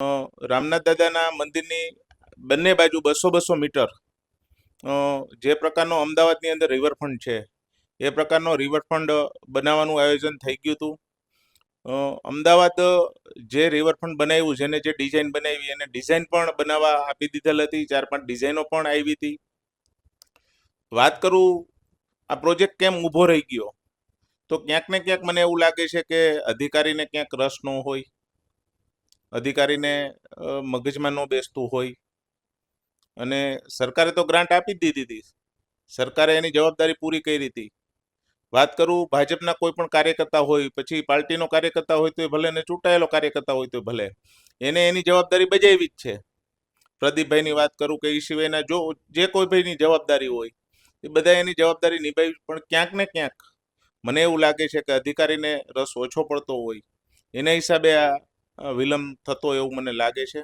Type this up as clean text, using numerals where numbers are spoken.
રામનાથ દાદાના મંદિરની બંને બાજુ 200-200 મીટર જે પ્રકારનો અમદાવાદની અંદર રિવરફ્રન્ટ છે એ પ્રકારનો રિવરફ્રન્ટ બનાવવાનું આયોજન થઈ ગયું હતું. અમદાવાદ જે રિવરફ્રન્ટ બનાવ્યું, જેને જે ડિઝાઇન બનાવી એને ડિઝાઇન પણ બનાવવા આપી દીધેલ હતી. 4-5 ડિઝાઇનો પણ આવી હતી. વાત કરું આ પ્રોજેક્ટ કેમ ઊભો રહી ગયો, તો ક્યાંક ને ક્યાંક મને એવું લાગે છે કે અધિકારીને ક્યાંક રસ ન હોય, અધિકારીને મગજમાં ન બેસતું હોય. અને સરકારે તો ગ્રાન્ટ આપી જ દીધી હતી, સરકારે એની જવાબદારી પૂરી કરી હતી. વાત કરું ભાજપના કોઈ પણ કાર્યકર્તા હોય, પછી પાર્ટીનો કાર્યકર્તા હોય તો ભલે, ને ચૂંટાયેલો કાર્યકર્તા હોય તો ભલે, એને એની જવાબદારી બજાવી જ છે. પ્રદીપભાઈની વાત કરું કે એ સિવાયના જો જે કોઈ ભાઈની જવાબદારી હોય એ બધા એની જવાબદારી નિભાવી, પણ ક્યાંક ને ક્યાંક મને એવું લાગે છે કે અધિકારીને રસ ઓછો પડતો હોય, એના હિસાબે આ વિલંબ થતો એવું મને લાગે છે.